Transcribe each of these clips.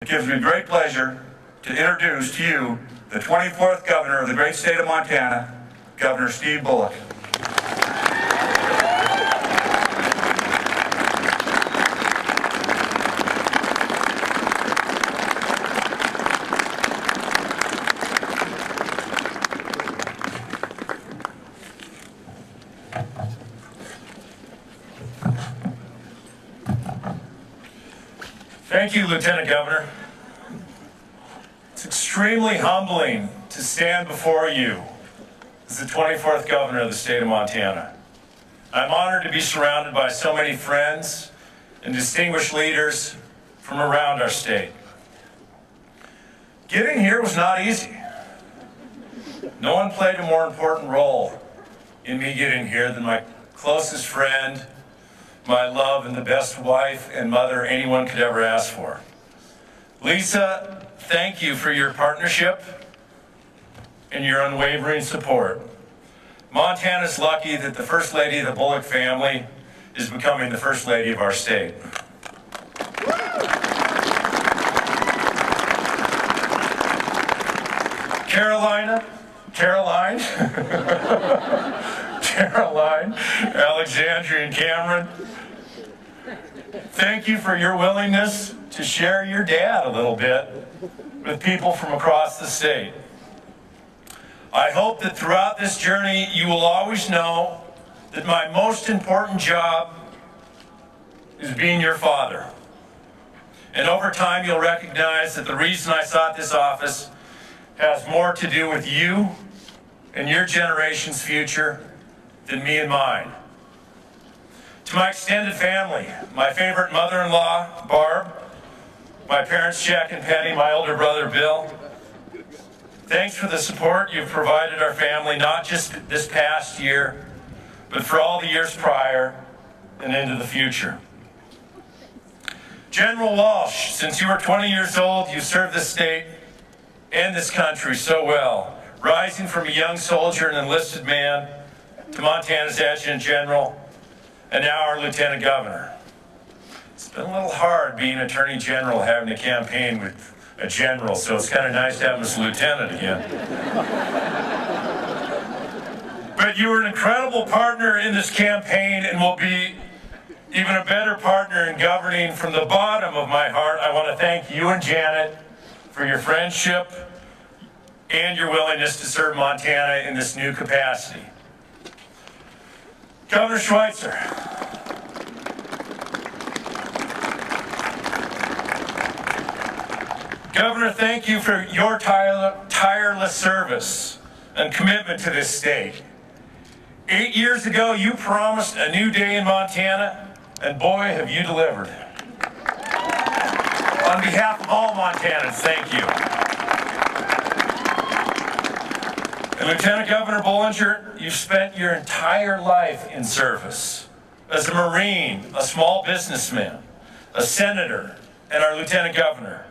It gives me great pleasure to introduce to you the 24th Governor of the great state of Montana, Governor Steve Bullock. Thank you, Lieutenant Governor. It's extremely humbling to stand before you as the 24th Governor of the state of Montana. I'm honored to be surrounded by so many friends and distinguished leaders from around our state. Getting here was not easy. No one played a more important role in me getting here than my closest friend, my love, and the best wife and mother anyone could ever ask for. Lisa, thank you for your partnership and your unwavering support. Montana's lucky that the First Lady of the Bullock family is becoming the First Lady of our state. Caroline, Alexandria, and Cameron, thank you for your willingness to share your dad a little bit with people from across the state. I hope that throughout this journey you will always know that my most important job is being your father. And over time you'll recognize that the reason I sought this office has more to do with you and your generation's future than me and mine. To my extended family, my favorite mother-in-law, Barb, my parents, Jack and Penny, my older brother, Bill, thanks for the support you've provided our family, not just this past year, but for all the years prior and into the future. General Walsh, since you were 20 years old, you served this state and this country so well, rising from a young soldier and enlisted man to Montana's Adjutant General, and now our Lieutenant Governor. It's been a little hard being Attorney General, having to campaign with a general, so it's kind of nice to have him as Lieutenant again. But you were an incredible partner in this campaign and will be even a better partner in governing. From the bottom of my heart, I want to thank you and Janet for your friendship and your willingness to serve Montana in this new capacity. Governor Schweitzer, Governor, thank you for your tireless service and commitment to this state. 8 years ago, you promised a new day in Montana, and boy, have you delivered. On behalf of all Montanans, thank you. And Lieutenant Governor Bullinger, you've spent your entire life in service. As a Marine, a small businessman, a senator, and our Lieutenant Governor.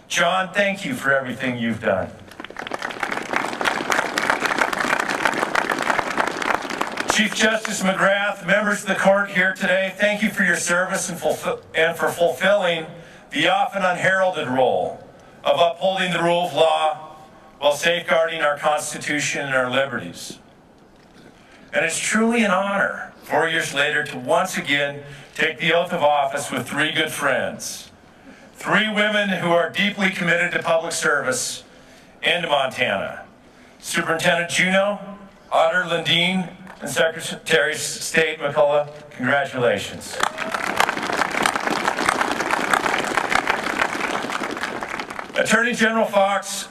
John, thank you for everything you've done. Chief Justice McGrath, members of the court here today, thank you for your service and for fulfilling the often unheralded role of upholding the rule of law while safeguarding our Constitution and our liberties. And it's truly an honor, 4 years later, to once again take the oath of office with three good friends. Three women who are deeply committed to public service and to Montana. Superintendent Juneau, Auditor Lundeen, and Secretary of State McCullough, congratulations. Attorney General Fox,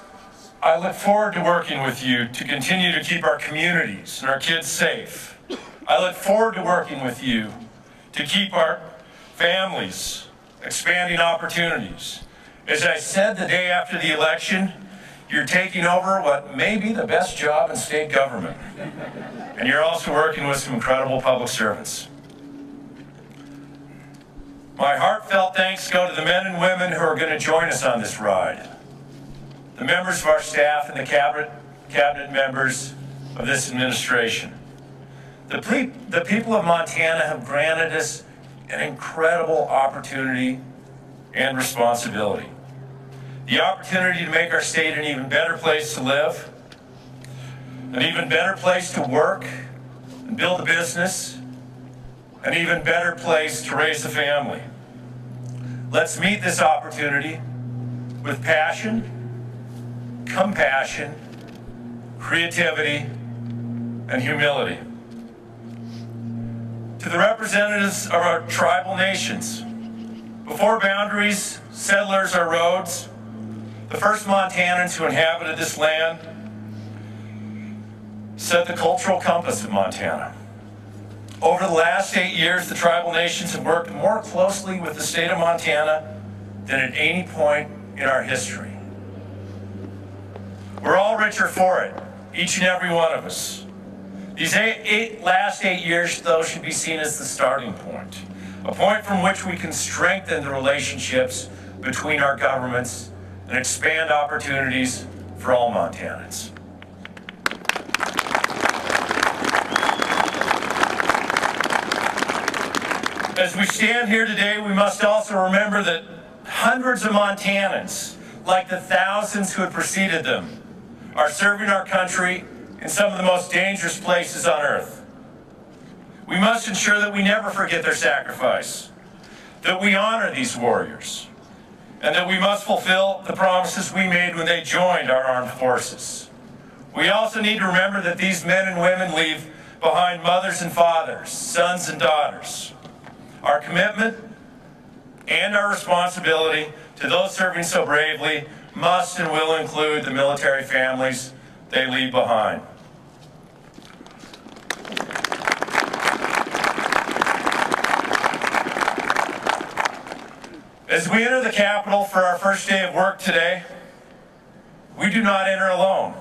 I look forward to working with you to continue to keep our communities and our kids safe. I look forward to working with you to keep our families expanding opportunities. As I said the day after the election, you're taking over what may be the best job in state government. And you're also working with some incredible public servants. My heartfelt thanks go to the men and women who are going to join us on this ride. The members of our staff and the cabinet members of this administration. The people of Montana have granted us an incredible opportunity and responsibility. the opportunity to make our state an even better place to live, an even better place to work and build a business, an even better place to raise a family. Let's meet this opportunity with passion, compassion, creativity, and humility. To the representatives of our tribal nations, before boundaries, settlers, or roads, the first Montanans who inhabited this land set the cultural compass of Montana. Over the last 8 years, the tribal nations have worked more closely with the state of Montana than at any point in our history. We're all richer for it, each and every one of us. These last 8 years, though, should be seen as the starting point, a point from which we can strengthen the relationships between our governments and expand opportunities for all Montanans. As we stand here today, we must also remember that hundreds of Montanans, like the thousands who had preceded them, are serving our country in some of the most dangerous places on earth. We must ensure that we never forget their sacrifice, that we honor these warriors, and that we must fulfill the promises we made when they joined our armed forces. We also need to remember that these men and women leave behind mothers and fathers, sons and daughters. Our commitment and our responsibility to those serving so bravely must and will include the military families they leave behind. As we enter the Capitol for our first day of work today, we do not enter alone.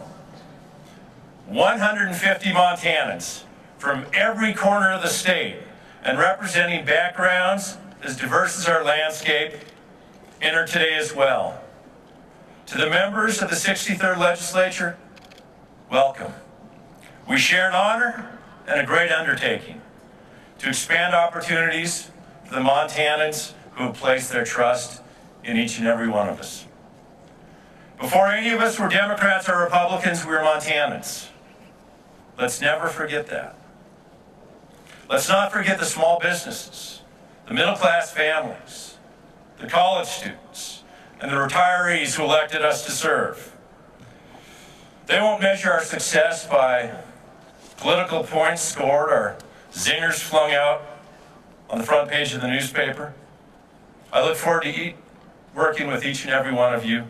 150 Montanans from every corner of the state and representing backgrounds as diverse as our landscape enter today as well. To the members of the 63rd Legislature, welcome. We share an honor and a great undertaking to expand opportunities for the Montanans who have placed their trust in each and every one of us. Before any of us were Democrats or Republicans, we were Montanans. Let's never forget that. Let's not forget the small businesses, the middle-class families, the college students, and the retirees who elected us to serve. They won't measure our success by political points scored or zingers flung out on the front page of the newspaper. I look forward to working with each and every one of you,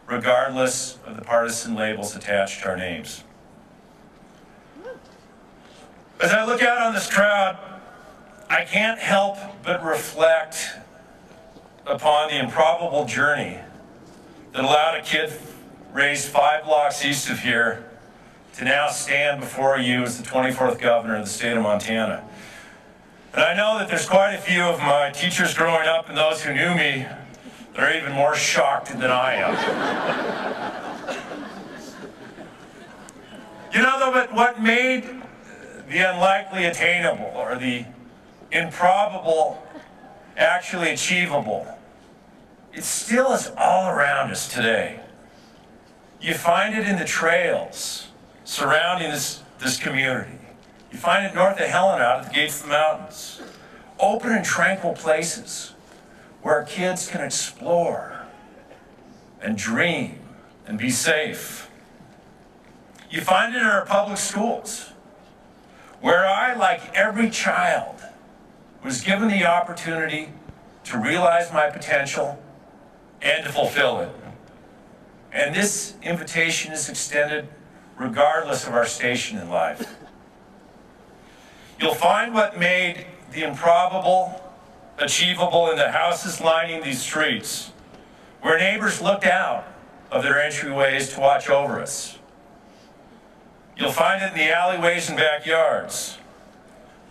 regardless of the partisan labels attached to our names. As I look out on this crowd, I can't help but reflect upon the improbable journey that allowed a kid raised 5 blocks east of here to now stand before you as the 24th governor of the state of Montana. And I know that there's quite a few of my teachers growing up and those who knew me that are even more shocked than I am. You know, though, but what made the unlikely attainable or the improbable actually achievable, it still is all around us today. You find it in the trails surrounding this community. You find it north of Helena out at the gates of the mountains. Open and tranquil places where kids can explore and dream and be safe. You find it in our public schools, where I, like every child, was given the opportunity to realize my potential and to fulfill it. And this invitation is extended regardless of our station in life. You'll find what made the improbable achievable in the houses lining these streets, where neighbors looked out of their entryways to watch over us. You'll find it in the alleyways and backyards.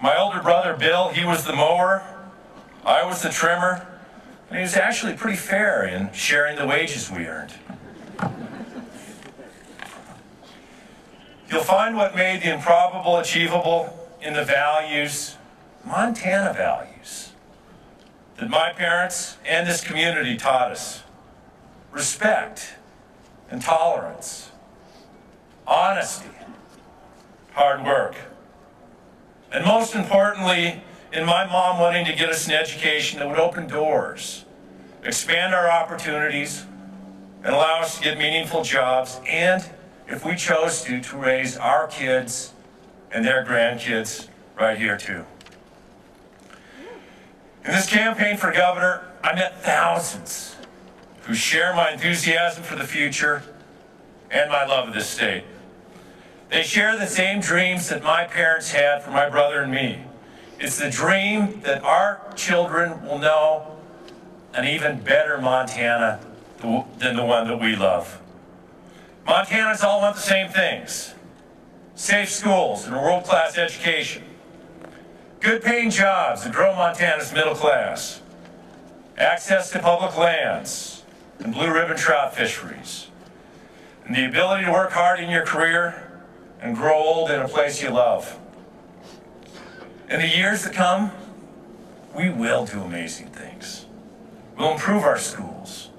My older brother, Bill, he was the mower, I was the trimmer, and he was actually pretty fair in sharing the wages we earned. You'll find what made the improbable achievable in the values, Montana values, that my parents and this community taught us. respect and tolerance, honesty, hard work. And most importantly, in my mom wanting to get us an education that would open doors, expand our opportunities, and allow us to get meaningful jobs, and if we chose to raise our kids and their grandkids right here too. In this campaign for governor, I met thousands who share my enthusiasm for the future and my love of this state. They share the same dreams that my parents had for my brother and me. It's the dream that our children will know an even better Montana than the one that we love. Montanans all want the same things: safe schools and a world-class education, good-paying jobs that grow Montana's middle class, access to public lands and blue-ribbon trout fisheries, and the ability to work hard in your career and grow old in a place you love. In the years to come, we will do amazing things. We'll improve our schools,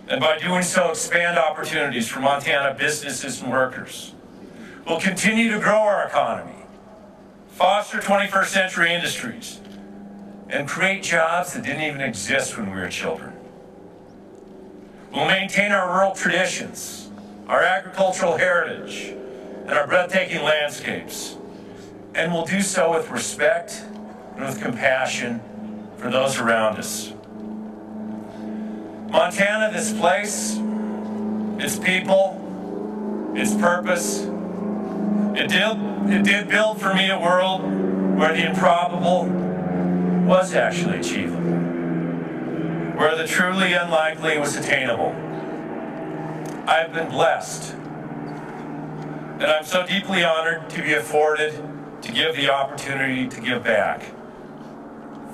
and by doing so, expand opportunities for Montana businesses and workers. We'll continue to grow our economy, foster 21st century industries, and create jobs that didn't even exist when we were children. We'll maintain our rural traditions, our agricultural heritage, and our breathtaking landscapes. And we'll do so with respect and with compassion for those around us. Montana, this place, its people, its purpose, it did build for me a world where the improbable was actually achievable, where the truly unlikely was attainable. I have been blessed, and I'm so deeply honored to be afforded to give the opportunity to give back.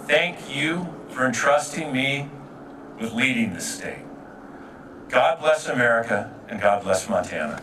Thank you for entrusting me with leading this state. God bless America, and God bless Montana.